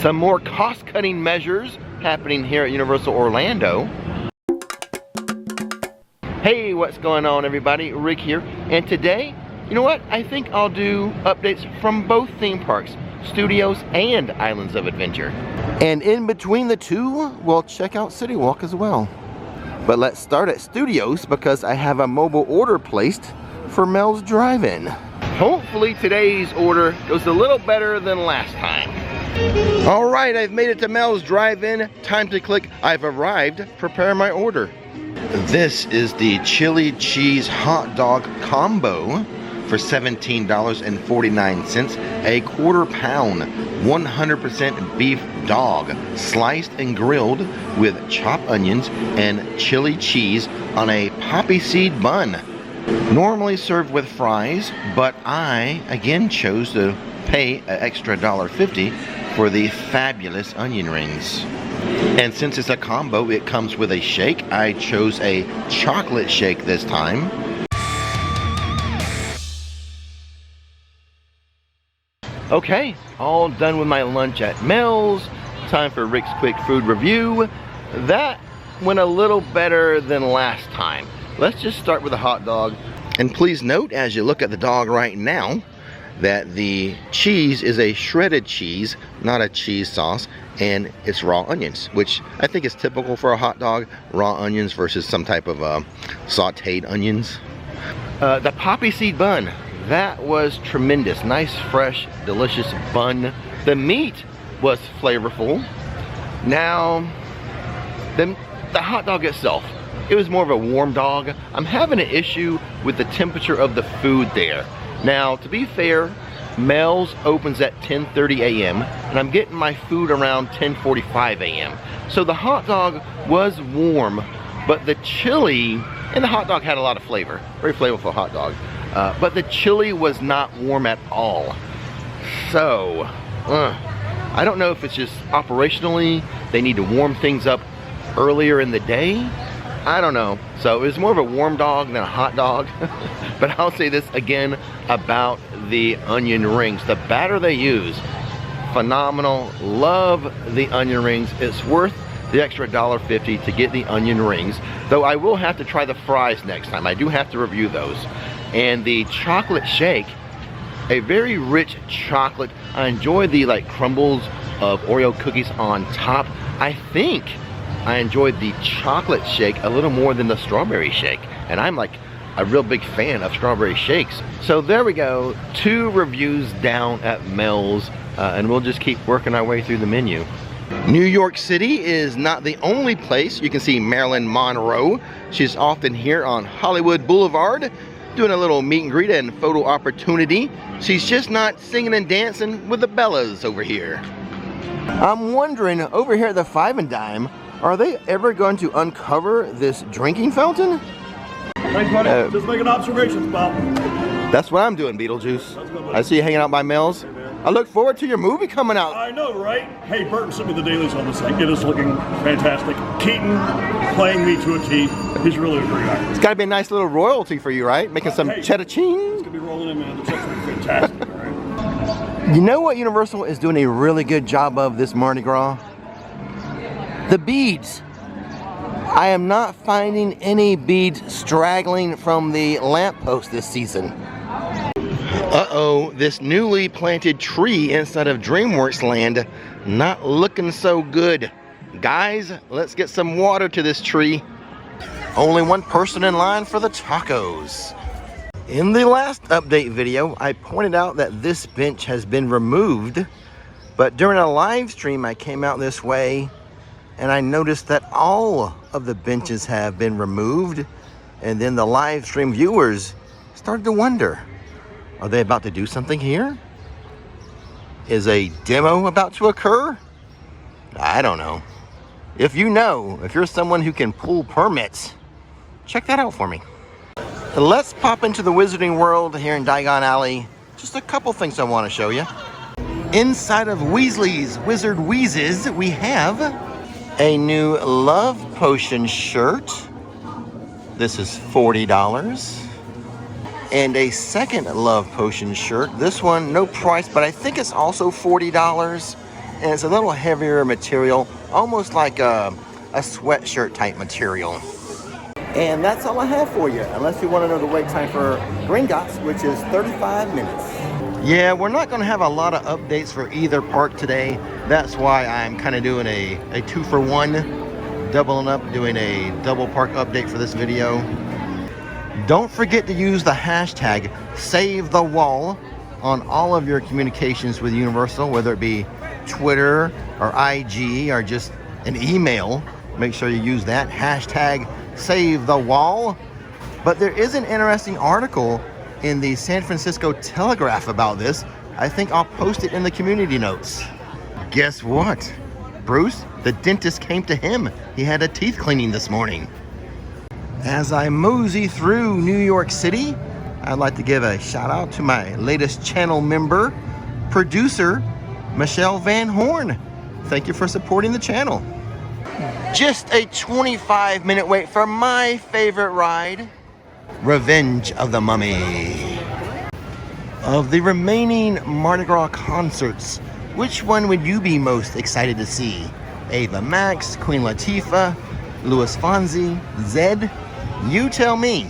Some more cost-cutting measures happening here at Universal Orlando. Hey, what's going on everybody? Rick here. And today, you know what? I think I'll do updates from both theme parks, Studios and Islands of Adventure. And in between the two, we'll check out City Walk as well. But let's start at Studios because I have a mobile order placed for Mel's Drive-In. Hopefully today's order goes a little better than last time. All right, I've made it to Mel's Drive-In. Time to click I've arrived, prepare my order. This is the chili cheese hot dog combo for $17.49. A quarter pound, 100% beef dog, sliced and grilled with chopped onions and chili cheese on a poppy seed bun. Normally served with fries, but I again chose to pay an extra $1.50 for the fabulous onion rings. And since it's a combo, it comes with a shake. I chose a chocolate shake this time. Okay, all done with my lunch at Mel's. Time for Rick's quick food review. That went a little better than last time. Let's just start with the hot dog. And please note, as you look at the dog right now, that the cheese is a shredded cheese, not a cheese sauce, and it's raw onions, which I think is typical for a hot dog, raw onions versus some type of sauteed onions. The poppy seed bun, that was tremendous. Nice, fresh, delicious bun. The meat was flavorful. Now, the hot dog itself, it was more of a warm dog. I'm having an issue with the temperature of the food there. Now, to be fair, Mel's opens at 10:30 a.m. and I'm getting my food around 10:45 a.m. So the hot dog was warm, but the chili, and the hot dog had a lot of flavor, very flavorful hot dog, but the chili was not warm at all. So, I don't know if it's just operationally, they need to warm things up earlier in the day. I don't know. So it was more of a warm dog than a hot dog. But I'll say this again about the onion rings. The batter they use, phenomenal. Love the onion rings. It's worth the extra $1.50 to get the onion rings. Though I will have to try the fries next time. I do have to review those. And the chocolate shake, a very rich chocolate. I enjoy the like crumbles of Oreo cookies on top. I think I enjoyed the chocolate shake a little more than the strawberry shake. And I'm like a real big fan of strawberry shakes. So there we go, 2 reviews down at Mel's, and we'll just keep working our way through the menu. New York City is not the only place you can see Marilyn Monroe. She's often here on Hollywood Boulevard, doing a little meet and greet and photo opportunity. She's just not singing and dancing with the Bellas over here. I'm wondering, over here at the Five and Dime, are they ever going to uncover this drinking fountain? Thanks, buddy. Just making observations, Bob. That's what I'm doing, Beetlejuice. I see you hanging out by Mel's. I look forward to your movie coming out. I know, right? Hey, Burton sent me the dailies on this thing. It is looking fantastic. Keaton playing me to a T. He's really a great actor. It's got to be a nice little royalty for you, right? Making some cheddar cheese. It's going to be rolling in, man. It's absolutely fantastic, all right? You know what Universal is doing a really good job of this Mardi Gras? The beads. I am not finding any beads straggling from the lamppost this season. Uh-oh, this newly planted tree inside of DreamWorks Land, not looking so good. Guys, let's get some water to this tree. Only one person in line for the tacos. In the last update video, I pointed out that this bench has been removed, but during a live stream I came out this way and I noticed that all of the benches have been removed, and then the live stream viewers started to wonder, are they about to do something here? Is a demo about to occur? I don't know. If you know, if you're someone who can pull permits, check that out for me. Let's pop into the Wizarding World here in Diagon Alley. Just a couple things I want to show you. Inside of Weasley's Wizard Wheezes, we have a new Love Potion shirt. This is $40. And a second Love Potion shirt. This one, no price, but I think it's also $40. and it's a little heavier material, almost like a sweatshirt type material. And that's all I have for you, unless you want to know the wait time for Gringotts, which is 35 minutes. Yeah, we're not going to have a lot of updates for either park today. That's why I'm kind of doing a 2-for-1, doubling up, doing a double park update for this video. Don't forget to use the hashtag #SaveTheWall on all of your communications with Universal, whether it be Twitter or IG or just an email. Make sure you use that hashtag #SaveTheWall. But there is an interesting article in the San Francisco Telegraph about this. I think I'll post it in the community notes. Guess what? Bruce, the dentist came to him. He had a teeth cleaning this morning. As I mosey through New York City, I'd like to give a shout out to my latest channel member, producer, Michelle Van Horn. Thank you for supporting the channel. Just a 25-minute wait for my favorite ride, Revenge of the Mummy. Of the remaining Mardi Gras concerts, which one would you be most excited to see? Ava Max, Queen Latifah, Louis Fonsi, Zedd? You tell me.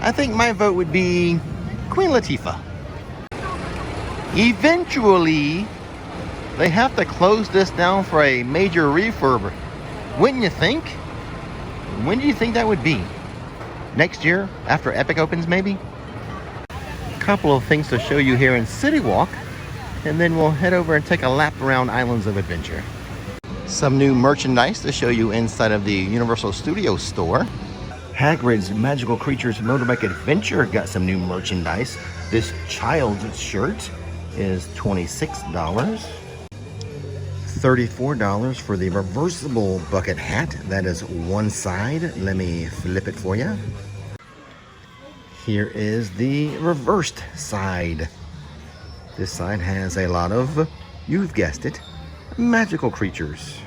I think my vote would be Queen Latifah. Eventually, they have to close this down for a major refurb. Wouldn't you think? When do you think that would be? Next year, after Epic opens, maybe? A couple of things to show you here in City Walk, and then we'll head over and take a lap around Islands of Adventure. Some new merchandise to show you inside of the Universal Studios store. Hagrid's Magical Creatures Motorbike Adventure got some new merchandise. This child's shirt is $26. $34 for the reversible bucket hat. That is one side. Let me flip it for you. Here is the reversed side. This side has a lot of, you've guessed it, magical creatures.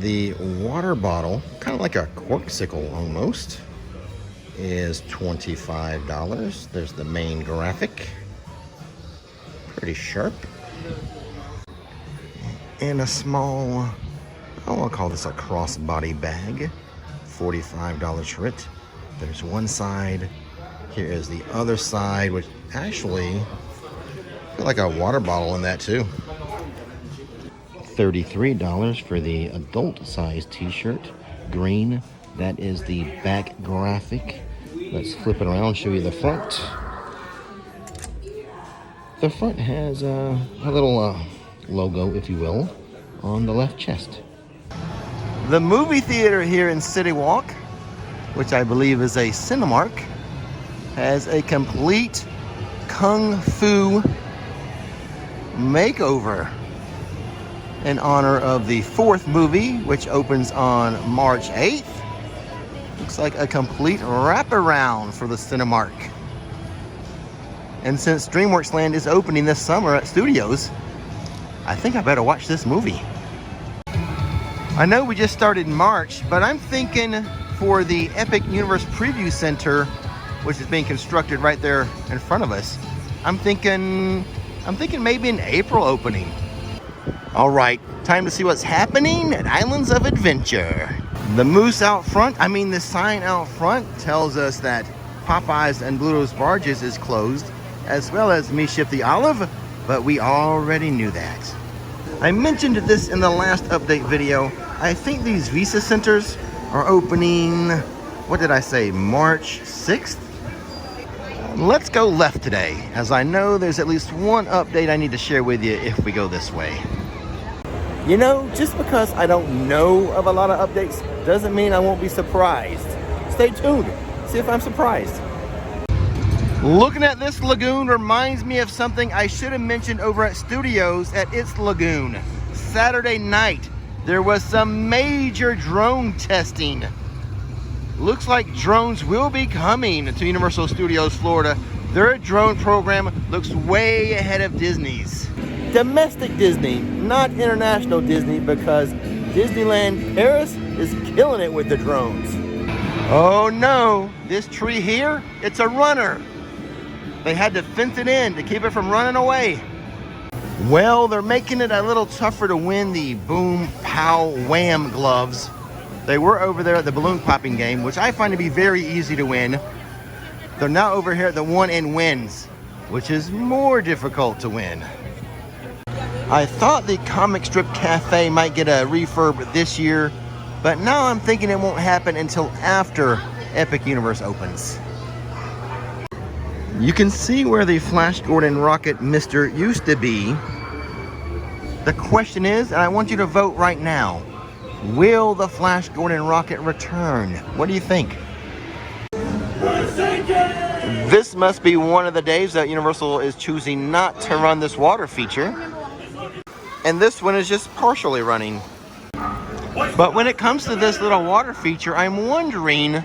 The water bottle, kind of like a corksicle almost, is $25. There's the main graphic. Pretty sharp. And a small, I'll call this a crossbody bag. $45 for it. There's one side. Here is the other side, which actually, I feel like a water bottle in that too. $33 for the adult size t-shirt, green. That is the back graphic. Let's flip it around and show you the front. The front has a little logo, if you will, on the left chest. The movie theater here in City Walk, which I believe is a Cinemark, has a complete Kung Fu makeover in honor of the 4th movie, which opens on March 8th. Looks like a complete wraparound for the Cinemark. And since DreamWorks Land is opening this summer at Studios, I think I better watch this movie. I know we just started March, but I'm thinking for the Epic Universe Preview Center, which is being constructed right there in front of us, I'm thinking maybe an April opening. All right, time to see what's happening at Islands of Adventure. The moose out front, the sign out front tells us that Popeyes and Bluto's Barges is closed, as well as Me Ship the Olive, but we already knew that. I mentioned this in the last update video. I think these Visa centers are opening, what did I say, March 6th? Let's go left today, as I know there's at least one update I need to share with you if we go this way. You know, just because I don't know of a lot of updates doesn't mean I won't be surprised. Stay tuned, see if I'm surprised. Looking at this lagoon reminds me of something I should have mentioned over at Studios at its lagoon. Saturday night, there was some major drone testing. Looks like drones will be coming to Universal Studios Florida. Their drone program looks way ahead of Disney's. Domestic Disney, not international Disney, because Disneyland Paris is killing it with the drones. Oh no, this tree here, it's a runner. They had to fence it in to keep it from running away. Well, they're making it a little tougher to win the boom, pow, wham gloves. They were over there at the balloon popping game, which I find to be very easy to win. They're now over here at the one and wins, which is more difficult to win. I thought the comic strip cafe might get a refurb this year, but now I'm thinking it won't happen until after Epic Universe opens. You can see where the Flash Gordon rocket mister used to be. The question is, and I want you to vote right now, will the Flash Gordon rocket return? What do you think? This must be one of the days that Universal is choosing not to run this water feature. And this one is just partially running. But when it comes to this little water feature, I'm wondering,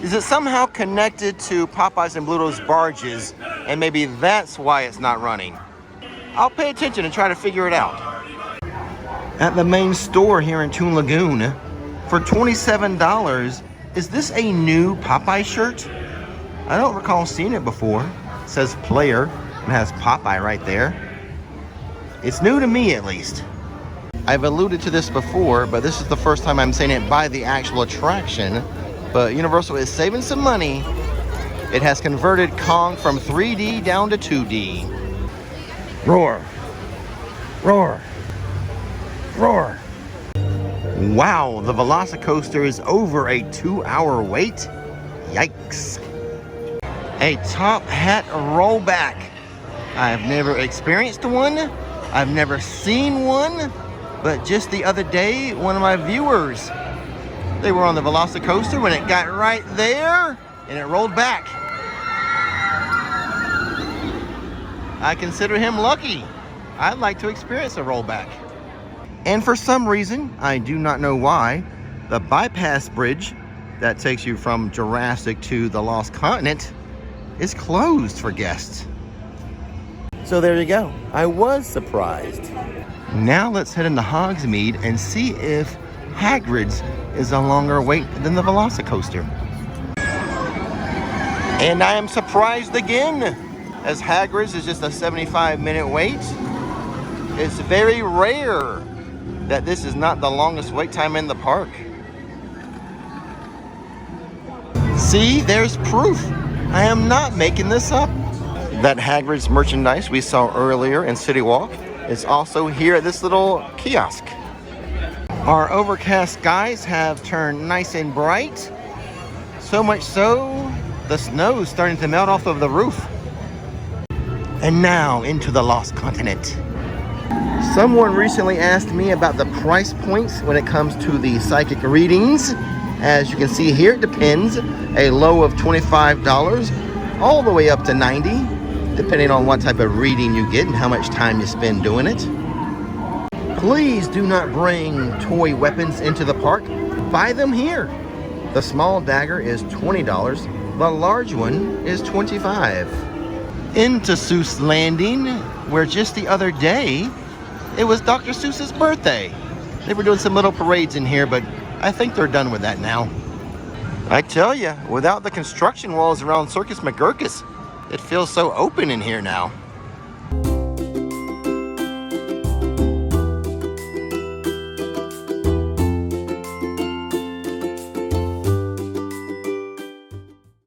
is it somehow connected to Popeyes and Bluto's barges, and maybe that's why it's not running? I'll pay attention and try to figure it out. At the main store here in Toon Lagoon, for $27, is this a new Popeye shirt? I don't recall seeing it before. It says player and has Popeye right there. It's new to me, at least. I've alluded to this before, but this is the first time I'm seeing it by the actual attraction. But Universal is saving some money. It has converted Kong from 3D down to 2D. Roar. Roar. Roar. Wow, the Velocicoaster is over a 2-hour wait. Yikes. A top hat rollback. I've never experienced one. I've never seen one. But just the other day, one of my viewers, they were on the Velocicoaster when it got right there and it rolled back. I consider him lucky. I'd like to experience a rollback. And for some reason, I do not know why, the bypass bridge that takes you from Jurassic to the Lost Continent is closed for guests. So there you go. I was surprised. Now let's head into Hogsmeade and see if Hagrid's is a longer wait than the Velocicoaster. And I am surprised again, as Hagrid's is just a 75-minute wait. It's very rare that this is not the longest wait time in the park. See, there's proof. I am not making this up. That Hagrid's merchandise we saw earlier in City Walk is also here at this little kiosk. Our overcast skies have turned nice and bright. So much so, the snow is starting to melt off of the roof. And now into the Lost Continent. Someone recently asked me about the price points when it comes to the psychic readings. As you can see here, it depends. A low of $25 all the way up to $90, depending on what type of reading you get and how much time you spend doing it. Please do not bring toy weapons into the park. Buy them here. The small dagger is $20. The large one is $25. Into Seuss Landing, where just the other day, it was Dr. Seuss's birthday. They were doing some little parades in here, but I think they're done with that now. I tell you, without the construction walls around Circus McGurkus, it feels so open in here now.